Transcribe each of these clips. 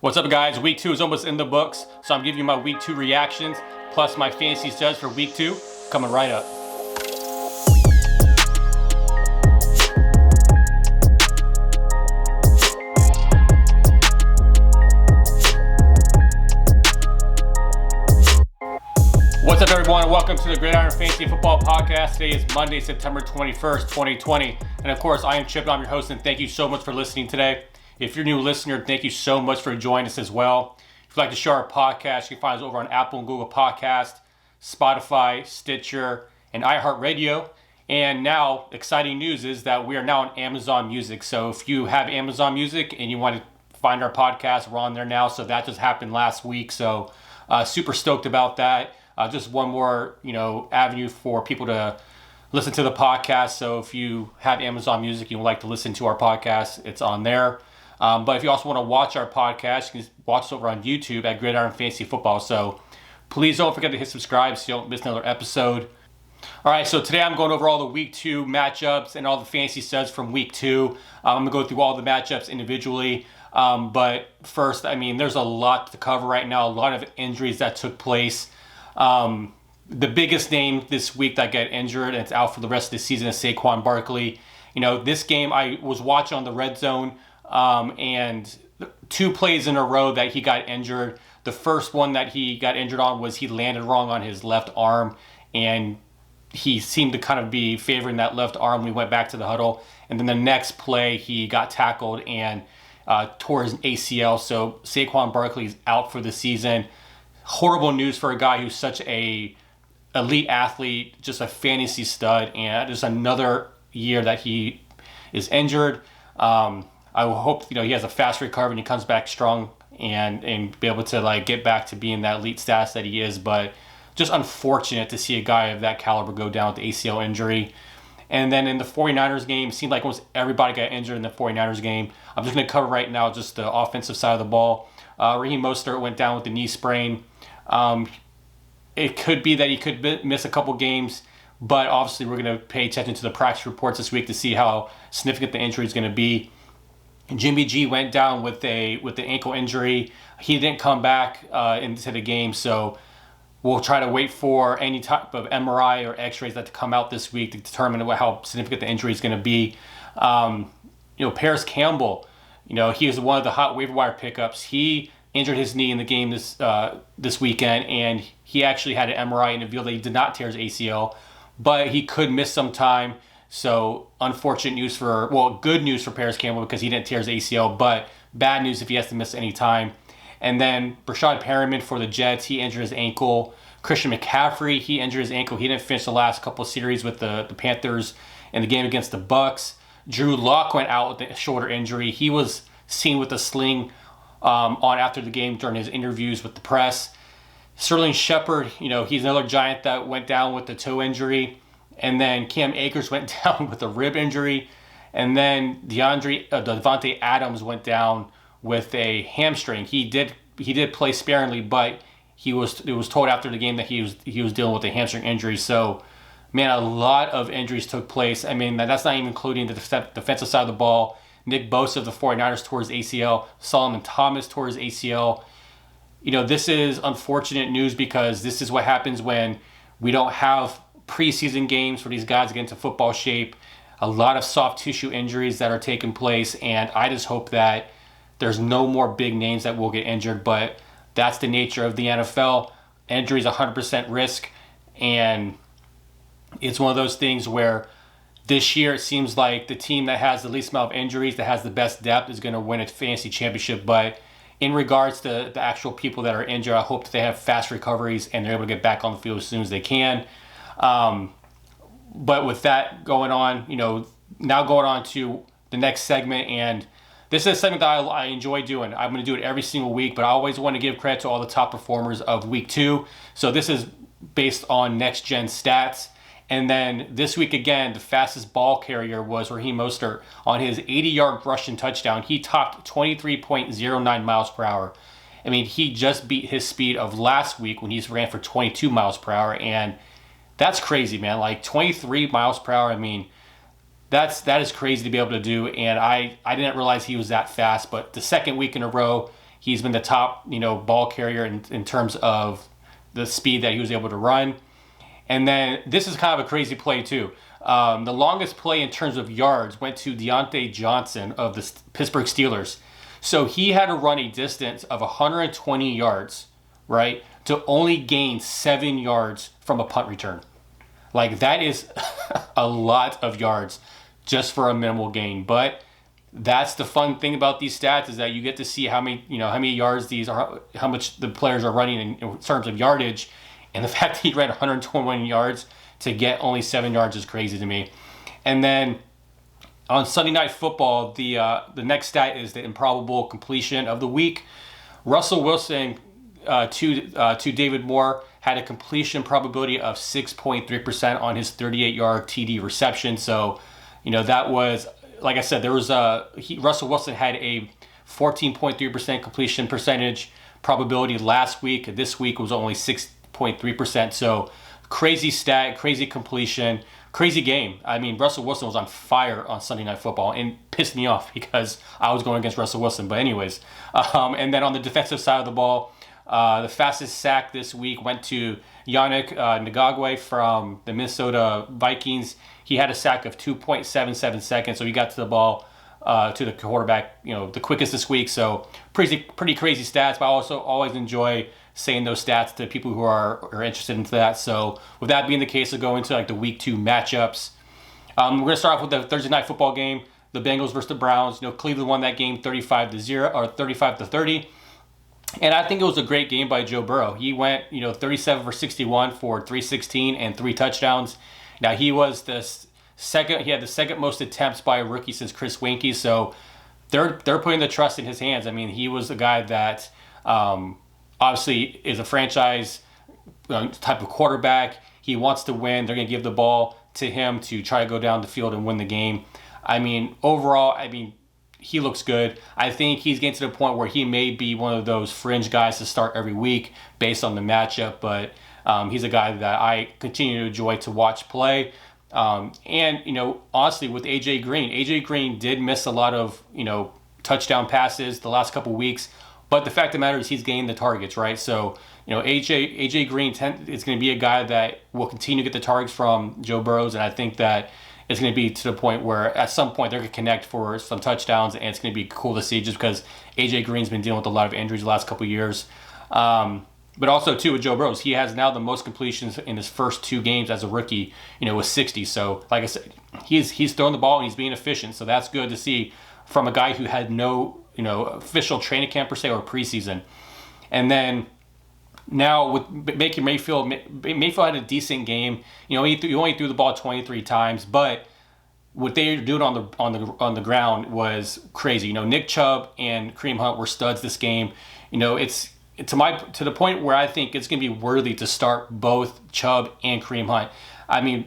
What's up, guys? Week 2 is almost in the books, so I'm giving you my Week 2 reactions, plus my fantasy studs for Week 2, coming right up. What's up, everyone? Welcome to the Gridiron Fantasy Football Podcast. Today is Monday, September 21st, 2020. And of course, I am Chip, I'm your host, and thank you so much for listening today. If you're a new listener, thank you so much for joining us as well. If you'd like to share our podcast, you can find us over on Apple and Google Podcast, Spotify, Stitcher, and iHeartRadio. And now, exciting news is that we are now on Amazon Music. So if you have Amazon Music and you want to find our podcast, we're on there now. So that just happened last week. So super stoked about that. Just one more, avenue for people to listen to the podcast. So if you have Amazon Music and you would like to listen to our podcast, it's on there. But if you also want to watch our podcast, you can watch us over on YouTube at Gridiron Fantasy Football. So please don't forget to hit subscribe so you don't miss another episode. All right, so today I'm going over all the Week 2 matchups and all the fantasy studs from Week 2. I'm going to go through all the matchups individually. But first, there's a lot to cover right now, a lot of injuries that took place. The biggest name this week that got injured and it's out for the rest of the season is Saquon Barkley. This game I was watching on the Red Zone, and 2 plays in a row that he got injured. The first one that he got injured on was he landed wrong on his left arm, and he seemed to kind of be favoring that left arm when he went back to the huddle. And then the next play, he got tackled and tore his ACL. So Saquon Barkley's out for the season. Horrible news for a guy who's such a elite athlete, just a fantasy stud, and just another year that he is injured. I hope he has a fast recovery and he comes back strong and be able to get back to being that elite status that he is. But just unfortunate to see a guy of that caliber go down with the ACL injury. And then in the 49ers game, it seemed like almost everybody got injured in the 49ers game. I'm just going to cover right now just the offensive side of the ball. Raheem Mostert went down with the knee sprain. It could be that he could miss a couple games, but obviously we're going to pay attention to the practice reports this week to see how significant the injury is going to be. Jimmy G went down with the ankle injury. He didn't come back into the game, so we'll try to wait for any type of MRI or X-rays that to come out this week to determine how significant the injury is going to be. Paris Campbell, he was one of the hot waiver wire pickups. He injured his knee in the game this weekend, and he actually had an MRI and revealed that he did not tear his ACL, but he could miss some time. So unfortunate news good news for Paris Campbell because he didn't tear his ACL, but bad news if he has to miss any time. And then Brashad Perriman for the Jets, he injured his ankle. Christian McCaffrey, he injured his ankle. He didn't finish the last couple of series with the Panthers in the game against the Bucks. Drew Lock went out with a shoulder injury. He was seen with a sling on after the game during his interviews with the press. Sterling Shepard, he's another Giant that went down with the toe injury. And then Cam Akers went down with a rib injury. And then Devontae Adams went down with a hamstring. He did play sparingly, but it was told after the game that he was dealing with a hamstring injury. So, man, a lot of injuries took place. That's not even including the defensive side of the ball. Nick Bosa of the 49ers tore his ACL. Solomon Thomas tore his ACL. This is unfortunate news because this is what happens when we don't have preseason games for these guys to get into football shape. A lot of soft tissue injuries that are taking place, and I just hope that there's no more big names that will get injured, but that's the nature of the NFL. Injuries 100% risk, and it's one of those things where this year it seems like the team that has the least amount of injuries, that has the best depth, is going to win a fantasy championship. But in regards to the actual people that are injured, I hope that they have fast recoveries and they're able to get back on the field as soon as they can. But with that going on, now going on to the next segment, and this is a segment that I enjoy doing. I'm going to do it every single week, but I always want to give credit to all the top performers of Week 2. So this is based on next-gen stats. And then this week again, the fastest ball carrier was Raheem Mostert on his 80-yard rushing touchdown. He topped 23.09 miles per hour. He just beat his speed of last week when he ran for 22 miles per hour, and that's crazy, man. 23 miles per hour. That is crazy to be able to do, and I didn't realize he was that fast. But the second week in a row, He's been the top, ball carrier in terms of the speed that he was able to run. And then this is kind of a crazy play too. The longest play in terms of yards went to Deontay Johnson of the Pittsburgh Steelers. So he had to run a distance of 120 yards, right, to only gain 7 yards from a punt return. Like, that is a lot of yards just for a minimal gain. But that's the fun thing about these stats, is that you get to see how many yards these are, how much the players are running in terms of yardage. And the fact that he ran 121 yards to get only 7 yards is crazy to me. And then on Sunday Night Football, the next stat is the improbable completion of the week. Russell Wilson to David Moore had a completion probability of 6.3% on his 38-yard TD reception. So, that was, like I said, there was Russell Wilson had a 14.3% completion percentage probability last week. This week was only 6.3%. So crazy stat, crazy completion, crazy game. I mean, Russell Wilson was on fire on Sunday Night Football and pissed me off because I was going against Russell Wilson. But anyways, and then on the defensive side of the ball, the fastest sack this week went to Yannick Ngakoue from the Minnesota Vikings. He had a sack of 2.77 seconds, so he got to the ball to the quarterback, the quickest this week. So pretty crazy stats, but I also always enjoy saying those stats to people who are interested into that. So with that being the case, we'll go into like the week 2 matchups. We're going to start off with the Thursday Night Football game, the Bengals versus the Browns. Cleveland won that game 35-0 or 35-30. And I think it was a great game by Joe Burrow. He went, 37 for 61 for 316 and 3 touchdowns. Now, he was he had the second most attempts by a rookie since Chris Weinke. So they're putting the trust in his hands. I mean, he was a guy that obviously is a franchise type of quarterback. He wants to win. They're going to give the ball to him to try to go down the field and win the game. I mean, overall, he looks good. I think he's getting to the point where he may be one of those fringe guys to start every week based on the matchup, but he's a guy that I continue to enjoy to watch play. And honestly, with AJ Green did miss a lot of, touchdown passes the last couple weeks, but the fact of the matter is he's gained the targets, right? So, AJ Green is going to be a guy that will continue to get the targets from Joe Burrows, and I think that it's going to be to the point where at some point they're going to connect for some touchdowns, and it's going to be cool to see just because AJ Green's been dealing with a lot of injuries the last couple of years. But also, too, with Joe Burrows, he has now the most completions in his first 2 games as a rookie, with 60. So, like I said, he's throwing the ball and he's being efficient. So that's good to see from a guy who had no, official training camp per se or preseason. And then now with Baker Mayfield had a decent game. He only threw the ball 23 times, but what they were doing on the ground was crazy. Nick Chubb and Kareem Hunt were studs this game. It's to the point where I think it's going to be worthy to start both Chubb and Kareem Hunt. I mean,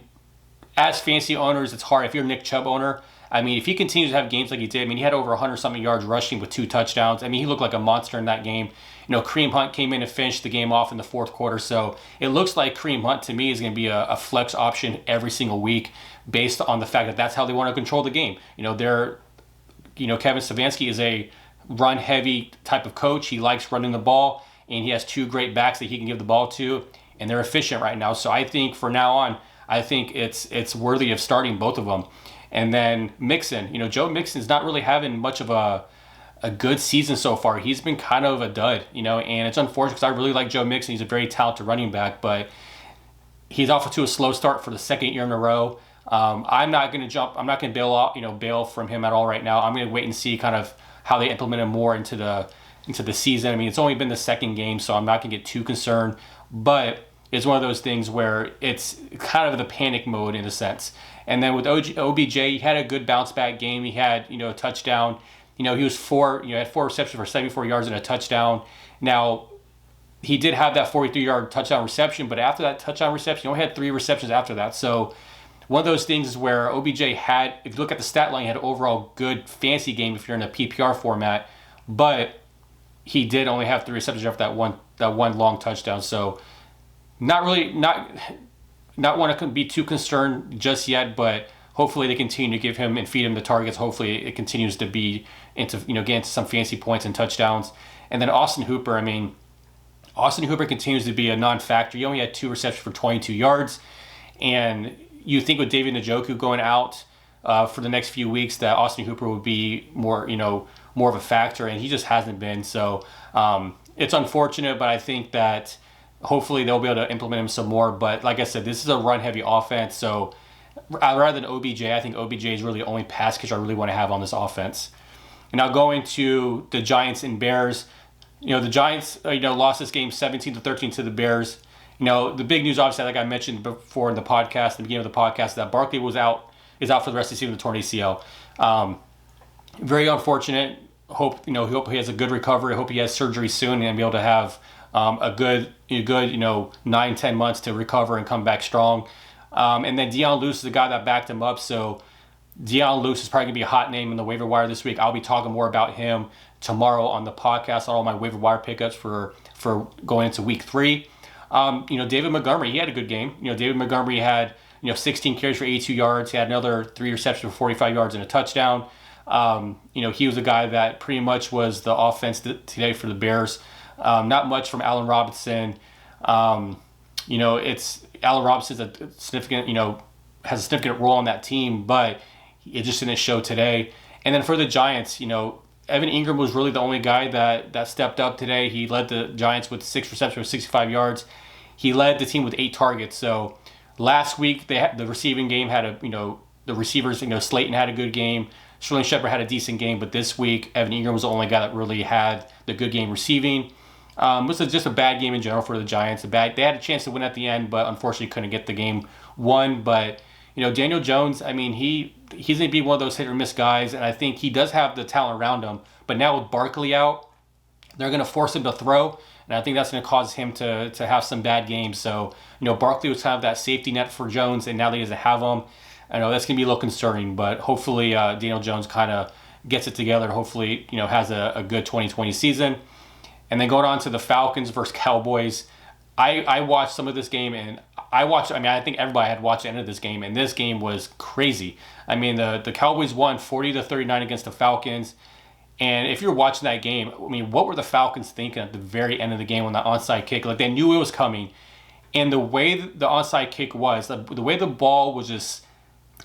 as fantasy owners, it's hard. If you're a Nick Chubb owner, if he continues to have games like he did, he had over 100-something yards rushing with 2 touchdowns. He looked like a monster in that game. Kareem Hunt came in and finished the game off in the fourth quarter. So it looks like Kareem Hunt, to me, is going to be a flex option every single week based on the fact that that's how they want to control the game. Kevin Stefanski is a run-heavy type of coach. He likes running the ball, and he has 2 great backs that he can give the ball to, and they're efficient right now. So I think for now on, it's worthy of starting both of them. And then Mixon, Joe Mixon's not really having much of a good season so far. He's been kind of a dud, and it's unfortunate because I really like Joe Mixon. He's a very talented running back, but he's off to a slow start for the second year in a row. I'm not going to bail from him at all right now. I'm going to wait and see kind of how they implement him more into the season. It's only been the second game, so I'm not going to get too concerned, but it's one of those things where it's kind of the panic mode in a sense. And then with OBJ, he had a good bounce back game. He had, a touchdown. He was had 4 receptions for 74 yards and a touchdown. Now, he did have that 43-yard touchdown reception, but after that touchdown reception, he only had 3 receptions after that. So one of those things is where OBJ had, if you look at the stat line, he had an overall good fantasy game if you're in a PPR format, but he did only have 3 receptions after that one long touchdown. So not want to be too concerned just yet, but hopefully they continue to give him and feed him the targets. Hopefully it continues to be into, get into some fancy points and touchdowns. And then Austin Hooper, I mean, Austin Hooper continues to be a non-factor. He only had 2 receptions for 22 yards. And you think with David Njoku going out for the next few weeks that Austin Hooper would be more of a factor, and he just hasn't been. So it's unfortunate, but I think that hopefully they'll be able to implement him some more. But like I said, this is a run-heavy offense, so rather than OBJ, I think OBJ is really the only pass catcher I really want to have on this offense. And now going to the Giants and Bears, the Giants lost this game 17-13 to the Bears. The big news, obviously, like I mentioned before in the podcast, the beginning of the podcast, that Barkley is out for the rest of the season with a torn ACL. Very unfortunate. Hope he has a good recovery. Hope he has surgery soon and be able to have a good 9-10 months to recover and come back strong. And then Dion Lewis is the guy that backed him up. So Dion Lewis is probably going to be a hot name in the waiver wire this week. I'll be talking more about him tomorrow on the podcast, all my waiver wire pickups for going into week 3. David Montgomery, he had a good game. David Montgomery had 16 carries for 82 yards. He had another 3 receptions for 45 yards and a touchdown. He was a guy that pretty much was the offense today for the Bears. Not much from Allen Robinson. It's Allen Robinson's a significant, has a significant role on that team, but it just didn't show today. And then for the Giants, Evan Ingram was really the only guy that stepped up today. He led the Giants with 6 receptions for 65 yards. He led the team with 8 targets. So last week the receiving game had the receivers, Slayton had a good game. Sterling Shepard had a decent game, but this week Evan Ingram was the only guy that really had the good game receiving. This is just a bad game in general for the Giants. They had a chance to win at the end, but unfortunately couldn't get the game won. But Daniel Jones, I mean, he's going to be one of those hit or miss guys, and I think he does have the talent around him. But now with Barkley out, they're going to force him to throw, and I think that's going to cause him to have some bad games. So Barkley was kind of that safety net for Jones, and now that he doesn't have him, I know that's going to be a little concerning. But hopefully Daniel Jones kind of gets it together, and hopefully has a good 2020 season. And then going on to the Falcons versus Cowboys, I watched some of this game, and I think everybody had watched the end of this game, and this game was crazy. I mean, the Cowboys won 40-39 against the Falcons. And if you're watching that game, I mean, what were the Falcons thinking at the very end of the game on that onside kick? Like, they knew it was coming. And the way the onside kick was, the way the ball was just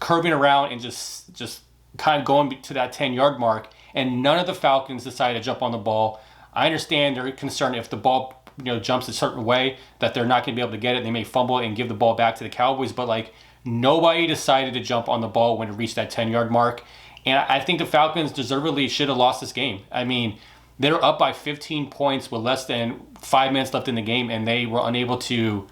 curving around and just kind of going to that 10-yard mark, and none of the Falcons decided to jump on the ball. I understand they're concerned if the ball jumps a certain way that they're not going to be able to get it. They may fumble it and give the ball back to the Cowboys, but nobody decided to jump on the ball when it reached that 10-yard mark. And I think the Falcons deservedly should have lost this game. I mean, they were up by 15 points with less than 5 minutes left in the game, and they were unable to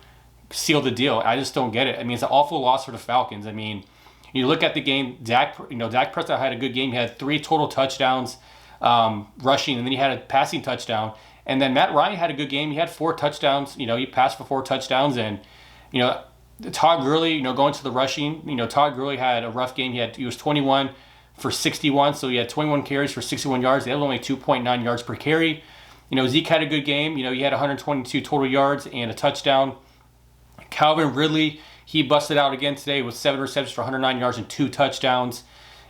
seal the deal. I just don't get it. I mean, it's an awful loss for the Falcons. I mean, you look at the game, Dak Prescott had a good game. He had 3 total touchdowns rushing, and then he had a passing touchdown. And then Matt Ryan had a good game. He had 4 touchdowns. He passed for 4 touchdowns. And, Todd Gurley, going to the rushing, Todd Gurley had a rough game. He was 21 for 61, so he had 21 carries for 61 yards. That was only 2.9 yards per carry. Zeke had a good game. He had 122 total yards and a touchdown. Calvin Ridley, he busted out again today with 7 receptions for 109 yards and 2 touchdowns.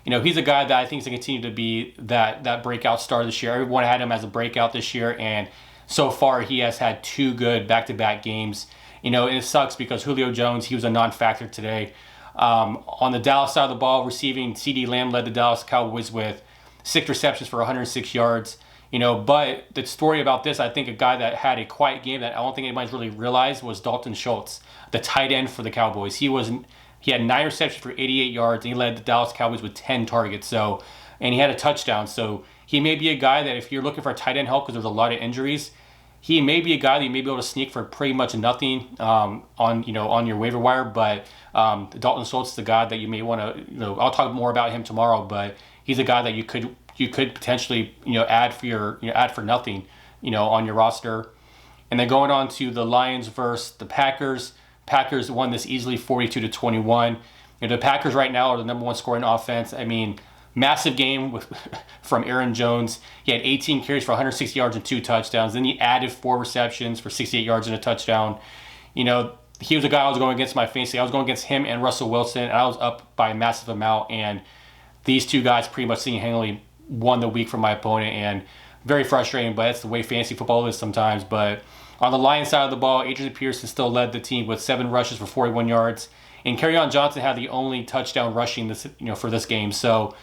He's a guy that I think is going to continue to be that breakout star this year. Everyone had him as a breakout this year, and so far he has had 2 good back-to-back games. And it sucks because Julio Jones, he was a non-factor today. On the Dallas side of the ball, receiving, CeeDee Lamb led the Dallas Cowboys with 6 receptions for 106 yards. But the story about this, I think a guy that had a quiet game that I don't think anybody's really realized was Dalton Schultz, the tight end for the Cowboys. He had 9 receptions for 88 yards, and he led the Dallas Cowboys with 10 targets. And he had a touchdown. So he may be a guy that if you're looking for a tight end help because there's a lot of injuries, he may be a guy that you may be able to sneak for pretty much nothing on your waiver wire. But Dalton Schultz is the guy that you may want to. I'll talk more about him tomorrow. But he's a guy that you could potentially add for nothing on your roster. And then going on to the Lions versus the Packers. Packers won this easily 42-21. The Packers right now are the number 1 scoring offense. I mean, massive game from Aaron Jones. He had 18 carries for 160 yards and 2 touchdowns. Then he added 4 receptions for 68 yards and a touchdown. He was a guy I was going against my fantasy. I was going against him and Russell Wilson, and I was up by a massive amount. And these 2 guys pretty much single-handedly won the week for my opponent. And very frustrating, but that's the way fantasy football is sometimes. But on the Lions side of the ball, Adrian Peterson still led the team with 7 rushes for 41 yards. And Kerryon Johnson had the only touchdown rushing for this game. So,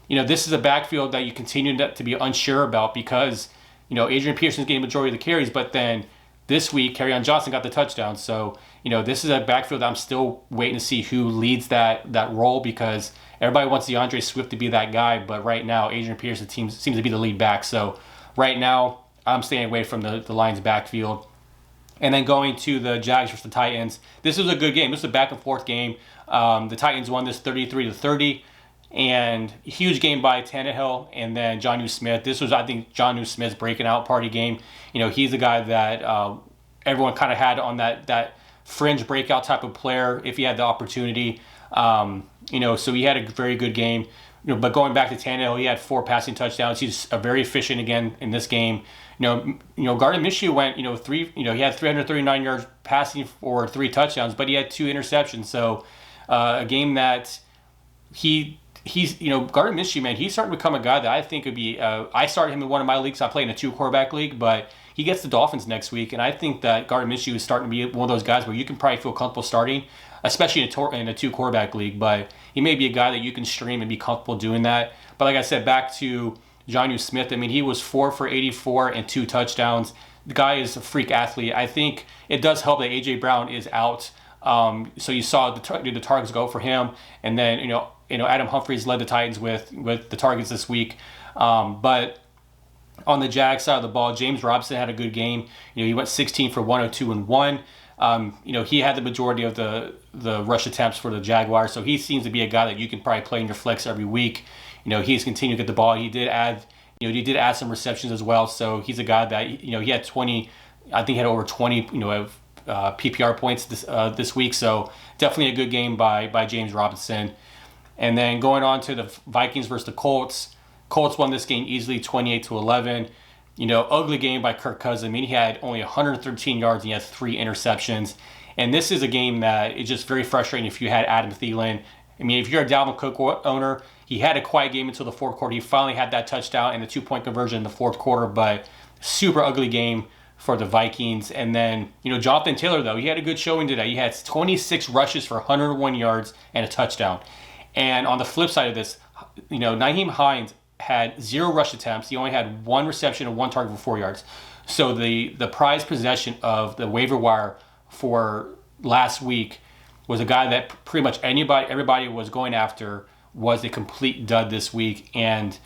this is a backfield that you continue to be unsure about because, Adrian Peterson's getting the majority of the carries, but then this week, Kerryon Johnson got the touchdown. So, this is a backfield that I'm still waiting to see who leads that role because everybody wants DeAndre Swift to be that guy, but right now, Adrian Peterson seems to be the lead back. So, right now, I'm staying away from the Lions backfield. And then going to the Jags versus the Titans. This was a good game. This was a back-and-forth game. The Titans won this 33-30. And huge game by Tannehill and then Jonnu Smith. This was, I think, Jonnu Smith's breaking out party game. He's a guy that everyone kind of had on that fringe breakout type of player if he had the opportunity. So he had a very good game. But going back to Tannehill, he had 4 passing touchdowns. He's very efficient again in this game. Gardner Minshew went, he had 339 yards passing for 3 touchdowns, but he had 2 interceptions. So a game that Gardner Minshew, man, he's starting to become a guy that I think would be, I started him in one of my leagues. I play in a 2-quarterback league, but he gets the Dolphins next week. And I think that Gardner Minshew is starting to be one of those guys where you can probably feel comfortable starting, especially in a 2-quarterback league. But he may be a guy that you can stream and be comfortable doing that. But like I said, back to Jonnu Smith, I mean, he was 4 for 84 and 2 touchdowns. The guy is a freak athlete. I think it does help that A.J. Brown is out. So you saw the targets go for him. And then, Adam Humphries led the Titans with the targets this week. But on the Jags side of the ball, James Robinson had a good game. He went 16 for 102 and 1. He had the majority of the rush attempts for the Jaguars. So he seems to be a guy that you can probably play in your flex every week. He's continued to get the ball. He did add some receptions as well. So he's a guy that, he had 20, I think he had over 20, PPR points this week. So definitely a good game by James Robinson. And then going on to the Vikings versus the Colts. Colts won this game easily, 28-11. Ugly game by Kirk Cousins. I mean, he had only 113 yards and he had 3 interceptions. And this is a game that is just very frustrating if you had Adam Thielen. I mean, if you're a Dalvin Cook owner, he had a quiet game until the fourth quarter. He finally had that touchdown and the 2-point conversion in the fourth quarter, but super ugly game for the Vikings. And then, Jonathan Taylor, though, he had a good showing today. He had 26 rushes for 101 yards and a touchdown. And on the flip side of this, Nyheim Hines had 0 rush attempts. He only had 1 reception and 1 target for 4 yards. So the prize possession of the waiver wire for last week was a guy that pretty much everybody was going after, was a complete dud this week. And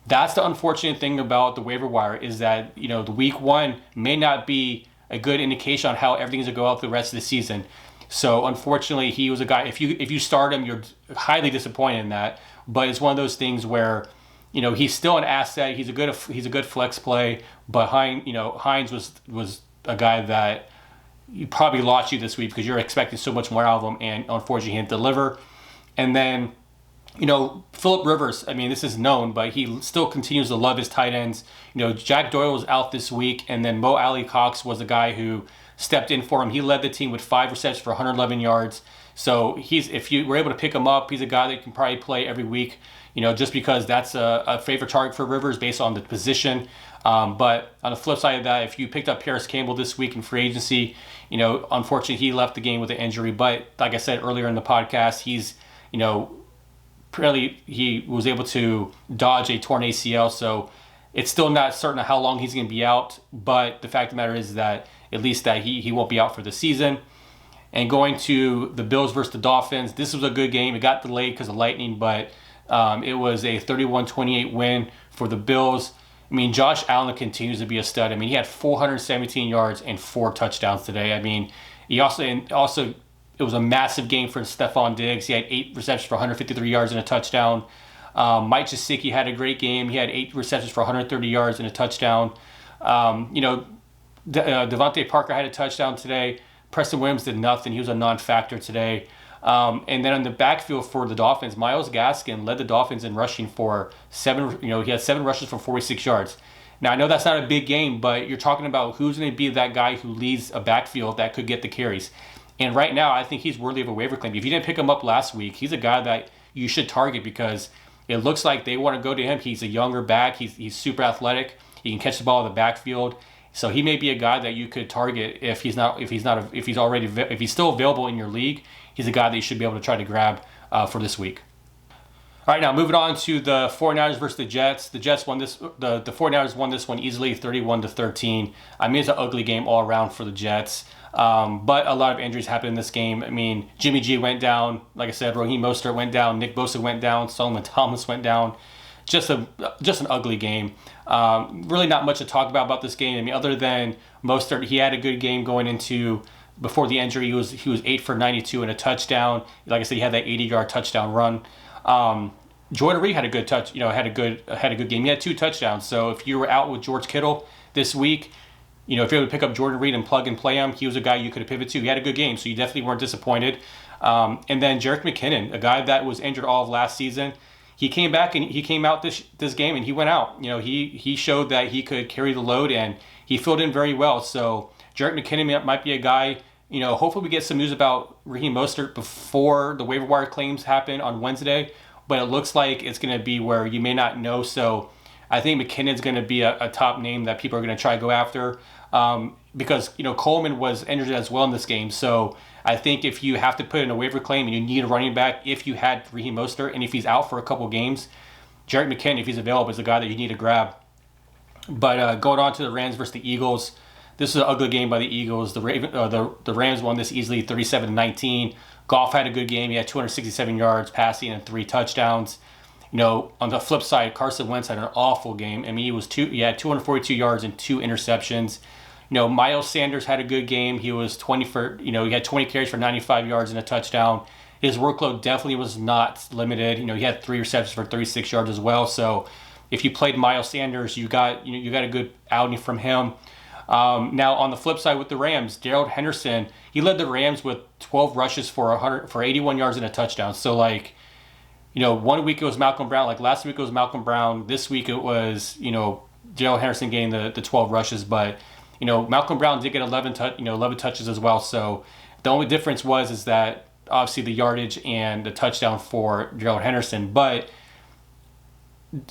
that's the unfortunate thing about the waiver wire is that, the week 1 may not be a good indication on how everything's going to go out the rest of the season. So unfortunately, he was a guy, if you start him, you're highly disappointed in that. But it's one of those things where, he's still an asset. He's a good flex play. But Hines was a guy that you probably lost you this week because you're expecting so much more out of him, and unfortunately he didn't deliver. And then, Phillip Rivers, I mean, this is known, but he still continues to love his tight ends. Jack Doyle was out this week, and then Mo Alley-Cox was a guy who stepped in for him. He led the team with 5 receptions for 111 yards. So if you were able to pick him up, he's a guy that you can probably play every week, just because that's a favorite target for Rivers based on the position. But on the flip side of that, if you picked up Paris Campbell this week in free agency, unfortunately he left the game with an injury. But like I said earlier in the podcast, he's, he was able to dodge a torn ACL. So it's still not certain how long he's going to be out. But the fact of the matter is that at least that he won't be out for the season. And going to the Bills versus the Dolphins, this was a good game. It got delayed because of lightning, but it was a 31-28 win for the Bills. I mean, Josh Allen continues to be a stud. I mean, he had 417 yards and 4 touchdowns today. I mean, it was a massive game for Stephon Diggs. He had 8 receptions for 153 yards and a touchdown. Mike Gesicki had a great game. He had 8 receptions for 130 yards and a touchdown. Devontae Parker had a touchdown today. Preston Williams did nothing. He was a non-factor today. And then on the backfield for the Dolphins, Myles Gaskin led the Dolphins in rushing for 7. He had 7 rushes for 46 yards. Now I know that's not a big game, but you're talking about who's going to be that guy who leads a backfield that could get the carries. And right now, I think he's worthy of a waiver claim. If you didn't pick him up last week, he's a guy that you should target because it looks like they want to go to him. He's a younger back. He's super athletic. He can catch the ball in the backfield. So he may be a guy that you could target if he's still available in your league. He's a guy that you should be able to try to grab for this week. All right, now moving on to the 49ers versus the Jets. The Jets won this. The 49ers won this one easily, 31-13. I mean, it's an ugly game all around for the Jets. But a lot of injuries happened in this game. I mean, Jimmy G went down. Like I said, Raheem Mostert went down. Nick Bosa went down. Solomon Thomas went down. Just an ugly game. Really not much to talk about this game. I mean, other than Mostert, he had a good game going into before the injury. He was 8 for 92 and a touchdown. Like I said, he had that 80-yard touchdown run. Jordan Reed had a good had a good game. He had 2 touchdowns. So if you were out with George Kittle this week, if you were able to pick up Jordan Reed and plug and play him, he was a guy you could have pivoted to. He had a good game, so you definitely weren't disappointed. And then Jerick McKinnon, a guy that was injured all of last season, he came back and he came out this game and he went out. He showed that he could carry the load and he filled in very well. So Jerick McKinnon might be a guy. Hopefully we get some news about Raheem Mostert before the waiver wire claims happen on Wednesday. But it looks like it's going to be where you may not know. So I think McKinnon's going to be a top name that people are going to try to go after because Coleman was injured as well in this game. So I think if you have to put in a waiver claim and you need a running back, if you had Raheem Mostert and if he's out for a couple games, Jerick McKinnon, if he's available, is a guy that you need to grab. But going on to the Rams versus the Eagles, this is an ugly game by the Eagles. The Rams won this easily, 37-19. Goff had a good game. He had 267 yards passing and 3 touchdowns. On the flip side, Carson Wentz had an awful game. I mean, he had 242 yards and 2 interceptions. Miles Sanders had a good game. He was he had 20 carries for 95 yards and a touchdown. His workload definitely was not limited. He had 3 receptions for 36 yards as well. So if you played Miles Sanders, you got a good outing from him. Now on the flip side with the Rams, Darrell Henderson, he led the Rams with 12 rushes for 81 yards and a touchdown. So 1 week it was Malcolm Brown, last week it was Malcolm Brown, this week it was Darrell Henderson getting the 12 rushes, but Malcolm Brown did get 11 touches as well. So the only difference is that obviously the yardage and the touchdown for Darrell Henderson, but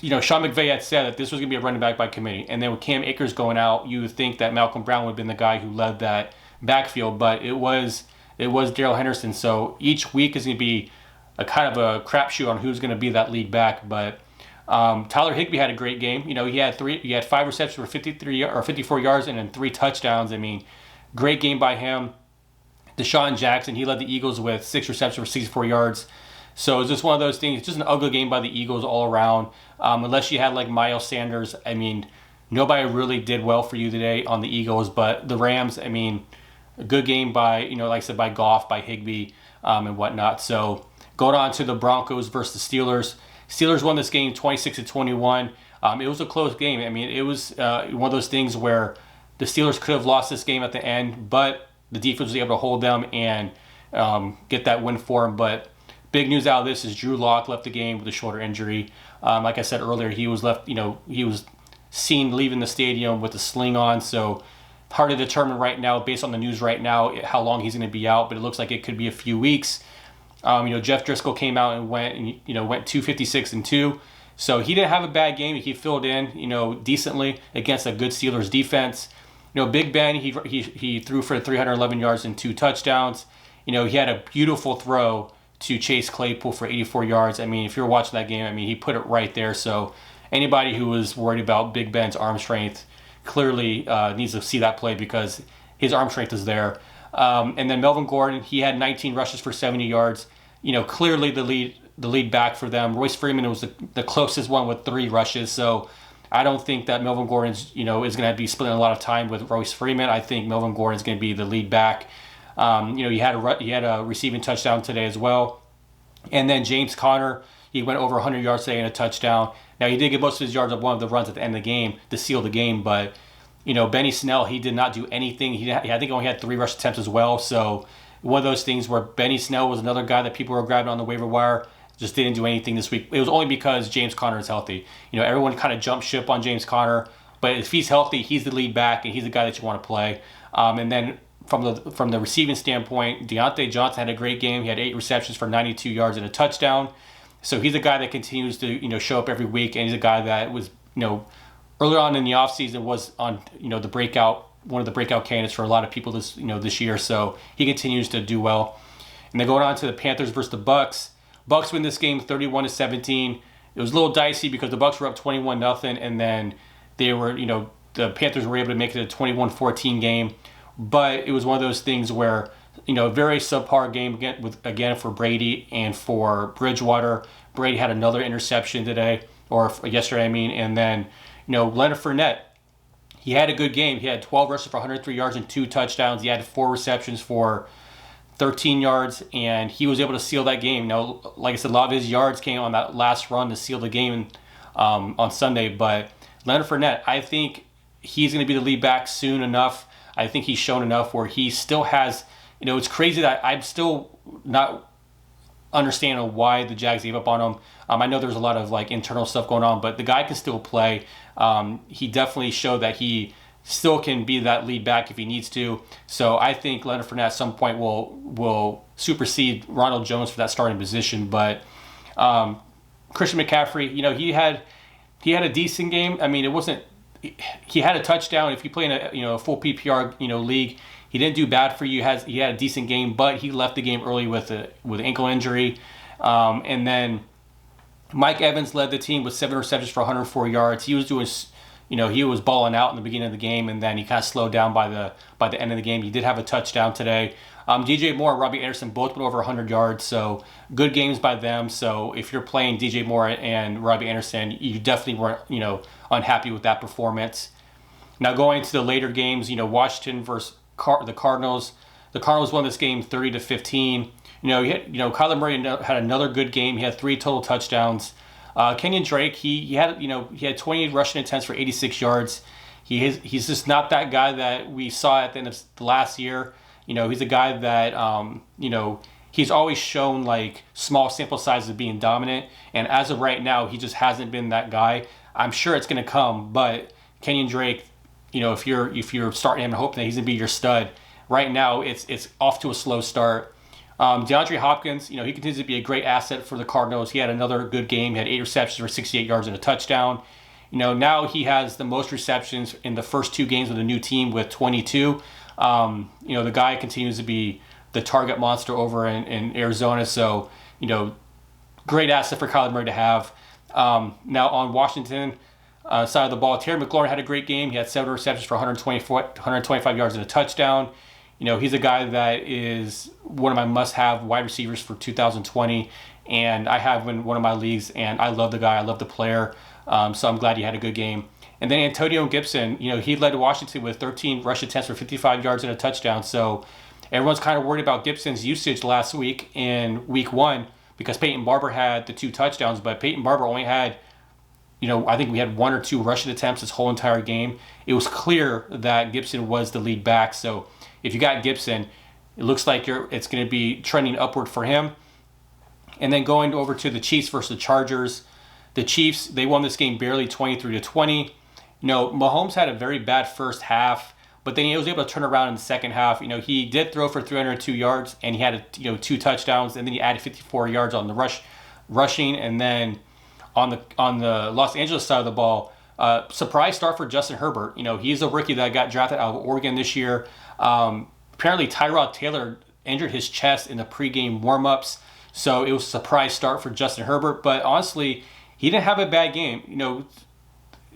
Sean McVay had said that this was going to be a running back by committee. And then with Cam Akers going out, you would think that Malcolm Brown would have been the guy who led that backfield, but it was Darrell Henderson. So each week is going to be a kind of a crapshoot on who's going to be that lead back. But Tyler Higbee had a great game. He had 5 receptions for 54 yards and then 3 touchdowns. I mean, great game by him. Deshaun Jackson, he led the Eagles with 6 receptions for 64 yards. So it's just one of those things. It's just an ugly game by the Eagles all around. Unless you had Miles Sanders, I mean, nobody really did well for you today on the Eagles. But the Rams, I mean, a good game by, like I said, by Goff, by Higbee, and whatnot. So going on to the Broncos versus the Steelers. Steelers won this game 26-21. It was a close game. I mean, it was one of those things where the Steelers could have lost this game at the end, but the defense was able to hold them and get that win for them. But big news out of this is Drew Lock left the game with a shoulder injury. Like I said earlier, he was he was seen leaving the stadium with a sling on. So hard to determine right now, based on the news right now, how long he's going to be out. But it looks like it could be a few weeks. Jeff Driscoll came out and went 256-2. So he didn't have a bad game. He filled in, decently against a good Steelers defense. Big Ben, he threw for 311 yards and 2 touchdowns. He had a beautiful throw to Chase Claypool for 84 yards. I mean, if you're watching that game, I mean, he put it right there. So anybody who was worried about Big Ben's arm strength clearly needs to see that play because his arm strength is there. And then Melvin Gordon, he had 19 rushes for 70 yards. Clearly the lead back for them. Royce Freeman was the closest one with 3 rushes. So I don't think that Melvin Gordon's, is going to be splitting a lot of time with Royce Freeman. I think Melvin Gordon's going to be the lead back. He had a receiving touchdown today as well. And then James Conner, he went over 100 yards today and a touchdown. Now, he did get most of his yards on one of the runs at the end of the game to seal the game, but, Benny Snell, he did not do anything. I think he only had 3 rush attempts as well. So one of those things where Benny Snell was another guy that people were grabbing on the waiver wire, just didn't do anything this week. It was only because James Conner is healthy. Everyone kind of jumped ship on James Conner, but if he's healthy, he's the lead back and he's the guy that you want to play. And then from the receiving standpoint, Deontay Johnson had a great game. He had 8 receptions for 92 yards and a touchdown. So he's a guy that continues to show up every week, and he's a guy that was earlier on in the offseason was on, one of the breakout candidates for a lot of people this year. So he continues to do well. And then going on to the Panthers versus the Bucks. Bucks win this game 31-17. It was a little dicey because the Bucks were up 21-0, and then the Panthers were able to make it a 21-14 game. But it was one of those things where, a very subpar game again for Brady and for Bridgewater. Brady had another interception yesterday, and then, Leonard Fournette, he had a good game. He had 12 rushes for 103 yards and 2 touchdowns. He had 4 receptions for 13 yards, and he was able to seal that game. Like I said, a lot of his yards came on that last run to seal the game on Sunday. But Leonard Fournette, I think he's going to be the lead back soon enough. I think he's shown enough where he still has, it's crazy that I'm still not understanding why the Jags gave up on him. I know there's a lot of internal stuff going on, but the guy can still play. He definitely showed that he still can be that lead back if he needs to. So I think Leonard Fournette at some point will supersede Ronald Jones for that starting position. But Christian McCaffrey, he had a decent game. I mean, it wasn't. He had a touchdown. If you play in a full PPR league, he didn't do bad for you. He had a decent game, but he left the game early with an ankle injury. And then Mike Evans led the team with 7 receptions for 104 yards. He was doing, he was balling out in the beginning of the game, and then he kind of slowed down by the end of the game. He did have a touchdown today. DJ Moore and Robbie Anderson both went over 100 yards, so good games by them. So if you're playing DJ Moore and Robbie Anderson, you definitely weren't, unhappy with that performance. Now going to the later games, Washington versus the Cardinals. The Cardinals won this game 30-15. Kyler Murray had another good game. He had 3 total touchdowns. Kenyon Drake, he had 28 rushing attempts for 86 yards. He's just not that guy that we saw at the end of the last year. He's a guy that he's always shown small sample sizes of being dominant, and as of right now, he just hasn't been that guy. I'm sure it's going to come, but Kenyon Drake, if you're starting him and hoping that he's going to be your stud, right now it's off to a slow start. DeAndre Hopkins, he continues to be a great asset for the Cardinals. He had another good game. He had 8 receptions for 68 yards and a touchdown. Now he has the most receptions in the first 2 games with a new team with 22. The guy continues to be the target monster over in Arizona. So, great asset for Kyler Murray to have. Now on Washington side of the ball, Terry McLaurin had a great game. He had 7 receptions for 125 yards and a touchdown. He's a guy that is one of my must-have wide receivers for 2020, and I have him in one of my leagues, and I love the guy. I love the player, so I'm glad he had a good game. And then Antonio Gibson, he led Washington with 13 rush attempts for 55 yards and a touchdown. So everyone's kind of worried about Gibson's usage last week in week 1 because Peyton Barber had the 2 touchdowns, but Peyton Barber only had, I think we had 1 or 2 rushing attempts this whole entire game. It was clear that Gibson was the lead back. So if you got Gibson, it looks like it's going to be trending upward for him. And then going over to the Chiefs versus the Chargers. The Chiefs, they won this game barely 23-20. Mahomes had a very bad first half, but then he was able to turn around in the second half. He did throw for 302 yards, and he had 2 touchdowns, and then he added 54 yards on the rushing. And then on the Los Angeles side of the ball, surprise start for Justin Herbert. He's a rookie that got drafted out of Oregon this year. Apparently Tyrod Taylor injured his chest in the pregame warmups, so it was a surprise start for Justin Herbert. But honestly, he didn't have a bad game.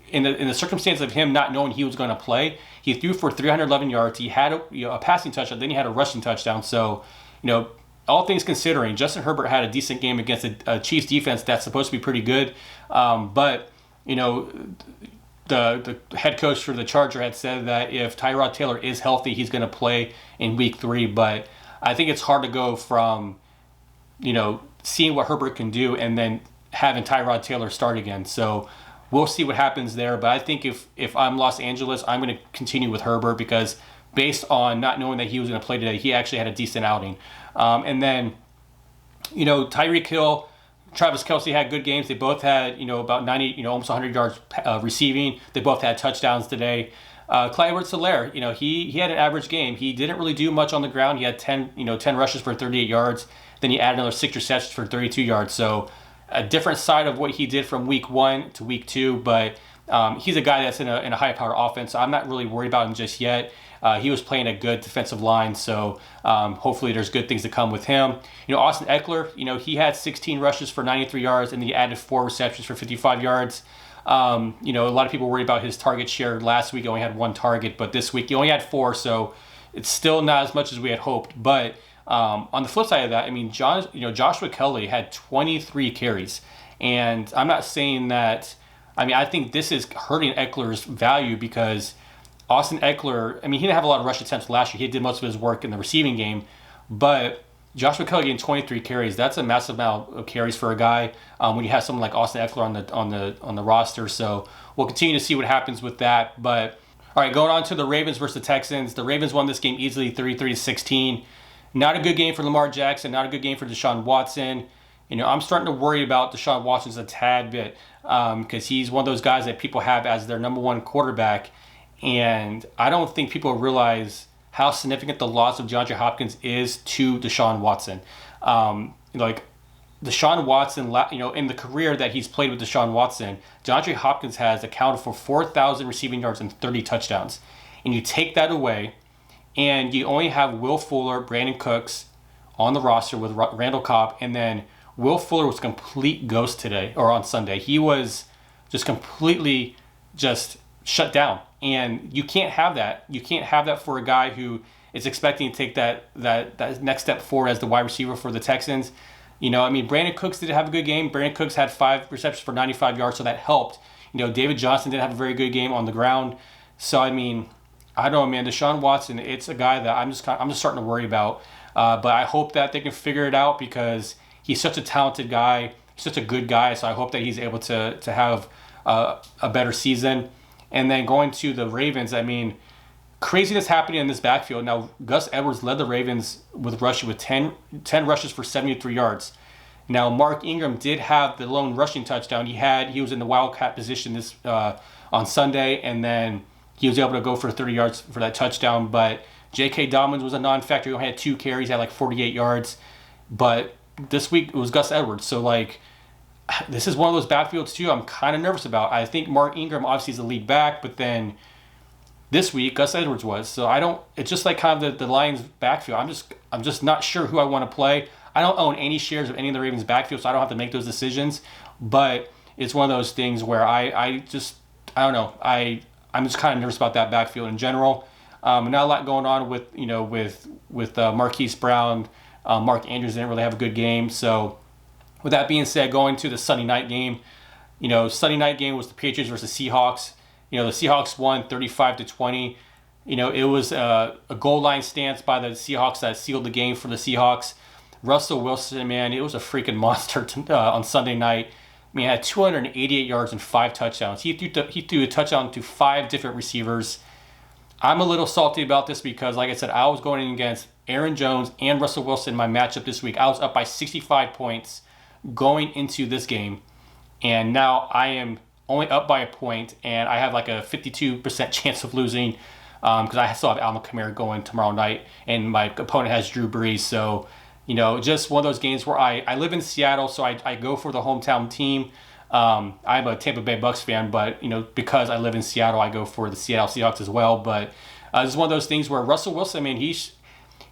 In the circumstance of him not knowing he was going to play, he threw for 311 yards. He had a passing touchdown, then he had a rushing touchdown. So, all things considering, Justin Herbert had a decent game against a Chiefs defense that's supposed to be pretty good. But the head coach for the Charger had said that if Tyrod Taylor is healthy, he's going to play in week 3. But I think it's hard to go from, seeing what Herbert can do and then having Tyrod Taylor start again. So we'll see what happens there. But I think if I'm Los Angeles, I'm going to continue with Herbert because based on not knowing that he was going to play today, he actually had a decent outing. And then, Tyreek Hill, Travis Kelce had good games. They both had, about 90, almost 100 yards receiving. They both had touchdowns today. Clyde Edwards-Helaire, he had an average game. He didn't really do much on the ground. He had 10 rushes for 38 yards. Then he added another 6 receptions for 32 yards. So a different side of what he did from week 1 to week 2, but He's a guy that's in a high-powered offense, so I'm not really worried about him just yet. He was playing a good defensive line, so hopefully there's good things to come with him. Austin Eckler, he had 16 rushes for 93 yards, and he added 4 receptions for 55 yards. A lot of people worried about his target share. Last week he only had 1 target, but this week he only had 4, so it's still not as much as we had hoped. But on the flip side of that, I mean, Joshua Kelly had 23 carries, and I'm not saying that. I mean, I think this is hurting Eckler's value because Austin Eckler, I mean, he didn't have a lot of rush attempts last year. He did most of his work in the receiving game, but Joshua Kelly getting 23 carries, that's a massive amount of carries for a guy when you have someone like Austin Eckler on the roster. So we'll continue to see what happens with that. But all right, going on to the Ravens versus the Texans. The Ravens won this game easily, 33-16. Not a good game for Lamar Jackson. Not a good game for Deshaun Watson. I'm starting to worry about Deshaun Watson a tad bit because he's one of those guys that people have as their number 1 quarterback. And I don't think people realize how significant the loss of DeAndre Hopkins is to Deshaun Watson. Deshaun Watson, in the career that he's played with Deshaun Watson, DeAndre Hopkins has accounted for 4,000 receiving yards and 30 touchdowns. And you take that away, and you only have Will Fuller, Brandon Cooks on the roster with Randall Cobb, and then Will Fuller was a complete ghost today, or on Sunday. He was just completely just shut down. And you can't have that. You can't have that for a guy who is expecting to take that next step forward as the wide receiver for the Texans. Brandon Cooks did have a good game. Brandon Cooks had 5 receptions for 95 yards, so that helped. David Johnson didn't have a very good game on the ground. So, I don't know, man. Deshaun Watson, it's a guy that I'm just starting to worry about. But I hope that they can figure it out because he's such a talented guy. He's such a good guy. So I hope that he's able to have a better season. And then going to the Ravens, craziness happening in this backfield. Now, Gus Edwards led the Ravens with rushing with 10 rushes for 73 yards. Now, Mark Ingram did have the lone rushing touchdown. He was in the wildcat position this on Sunday, and then he was able to go for 30 yards for that touchdown. But J.K. Dobbins was a non-factor. He only had 2 carries, had 48 yards. But this week it was Gus Edwards. So, this is one of those backfields too I'm kind of nervous about. I think Mark Ingram obviously is the lead back, but then this week Gus Edwards was. So it's just kind of the Lions backfield. I'm just not sure who I want to play. I don't own any shares of any of the Ravens backfield, so I don't have to make those decisions. But it's one of those things where I don't know. I'm just kind of nervous about that backfield in general. Not a lot going on with Marquise Brown. Mark Andrews didn't really have a good game, so. With that being said, going to the Sunday night game, Sunday night game was the Patriots versus Seahawks. The Seahawks won 35-20. It was a goal line stance by the Seahawks that sealed the game for the Seahawks. Russell Wilson, man, it was a freaking monster on Sunday night. He had 288 yards and 5 touchdowns. He threw a touchdown to 5 different receivers. I'm a little salty about this because, like I said, I was going against Aaron Jones and Russell Wilson in my matchup this week. I was up by 65 points. Going into this game, and now I am only up by a point, and I have a 52% chance of losing because I still have Alvin Kamara going tomorrow night, and my opponent has Drew Brees. So, just one of those games where I live in Seattle, so I go for the hometown team. I'm a Tampa Bay Bucks fan, but because I live in Seattle, I go for the Seattle Seahawks as well. But this is one of those things where Russell Wilson, he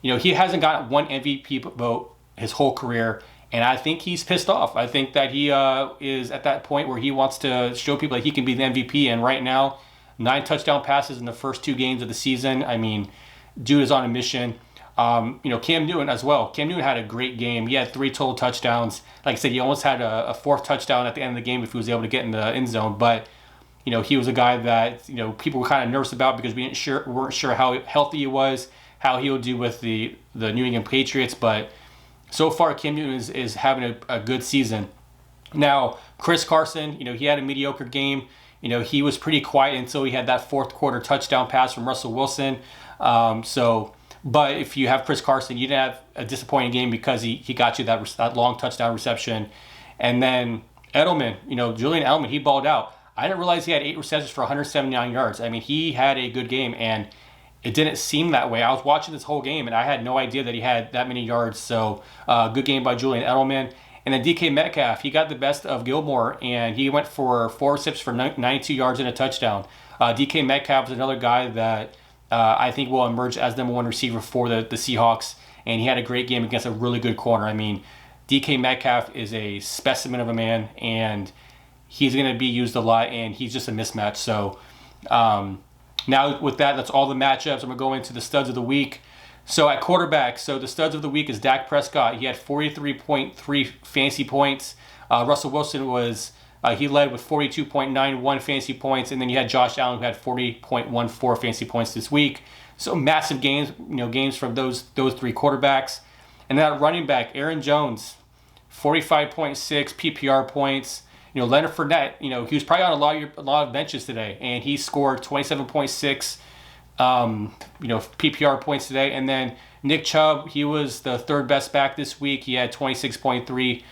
hasn't got one MVP vote his whole career. And I think he's pissed off. I think that he is at that point where he wants to show people that he can be the MVP. And right now, 9 touchdown passes in the first 2 games of the season. Dude is on a mission. Cam Newton as well. Cam Newton had a great game. He had 3 total touchdowns. Like I said, he almost had a 4th touchdown at the end of the game if he was able to get in the end zone. But, he was a guy that, people were kind of nervous about because we weren't sure how healthy he was, how he would do with the New England Patriots. But so far, Cam Newton is having a good season. Now, Chris Carson, he had a mediocre game. He was pretty quiet until he had that 4th quarter touchdown pass from Russell Wilson. But if you have Chris Carson, you didn't have a disappointing game because he got you that long touchdown reception. And then Edelman, Julian Edelman, he balled out. I didn't realize he had 8 receptions for 179 yards. He had a good game, and it didn't seem that way. I was watching this whole game, and I had no idea that he had that many yards. So, good game by Julian Edelman. And then DK Metcalf, he got the best of Gilmore, and he went for 4 receptions for 92 yards and a touchdown. DK Metcalf is another guy that I think will emerge as number 1 receiver for the Seahawks, and he had a great game against a really good corner. I mean, DK Metcalf is a specimen of a man, and he's going to be used a lot, and he's just a mismatch. So now with that, that's all the matchups. I'm going to go into the studs of the week. So at quarterback, so the studs of the week is Dak Prescott. He had 43.3 fantasy points. Russell Wilson was he led with 42.91 fantasy points, and then you had Josh Allen who had 40.14 fantasy points this week. So massive games, games from those 3 quarterbacks. And then at running back, Aaron Jones, 45.6 PPR points. Leonard Fournette, he was probably on a lot of benches today, and he scored 27.6 PPR points today. And then Nick Chubb, he was the 3rd best back this week. He had 26.3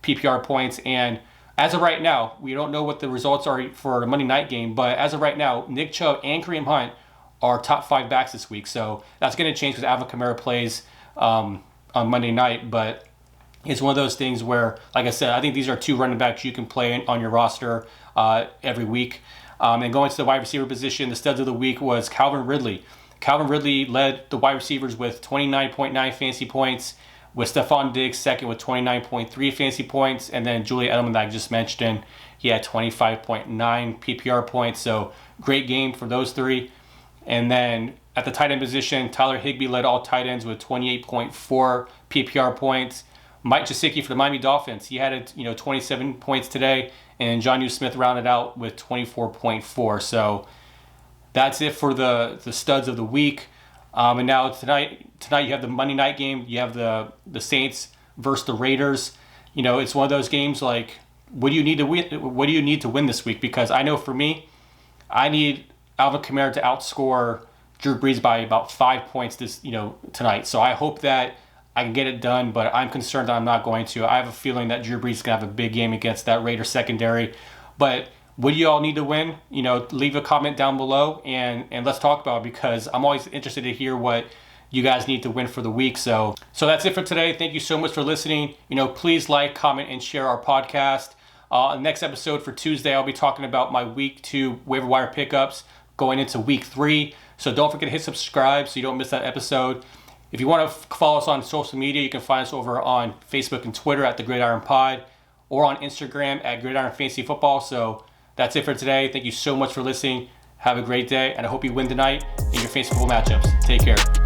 PPR points. And as of right now, we don't know what the results are for the Monday night game, but as of right now, Nick Chubb and Kareem Hunt are top 5 backs this week. So that's going to change because Alvin Kamara plays on Monday night. But it's one of those things where, like I said, I think these are 2 running backs you can play on your roster every week. And going to the wide receiver position, the studs of the week was Calvin Ridley. Calvin Ridley led the wide receivers with 29.9 fantasy points, with Stephon Diggs second with 29.3 fantasy points, and then Julian Edelman that I just mentioned, he had 25.9 PPR points. So great game for those 3. And then at the tight end position, Tyler Higbee led all tight ends with 28.4 PPR points. Mike Gesicki for the Miami Dolphins, he had 27 points today, and Jonnu Smith rounded out with 24.4. So that's it for the studs of the week. And now tonight you have the Monday night game. You have the Saints versus the Raiders. It's one of those games like, what do you need to win? What do you need to win this week? Because I know for me, I need Alvin Kamara to outscore Drew Brees by about 5 points tonight. So I hope that I can get it done, but I'm concerned that I'm not going to. I have a feeling that Drew Brees is going to have a big game against that Raiders secondary. But what do you all need to win? Leave a comment down below and let's talk about it, because I'm always interested to hear what you guys need to win for the week. So that's it for today. Thank you so much for listening. Please like, comment, and share our podcast. Next episode for Tuesday, I'll be talking about my week 2 waiver wire pickups going into week 3. So don't forget to hit subscribe so you don't miss that episode. If you want to follow us on social media, you can find us over on Facebook and Twitter at The Gridiron Pod, or on Instagram at Gridiron Fantasy Football. So that's it for today. Thank you so much for listening. Have a great day, and I hope you win tonight in your fantasy football matchups. Take care.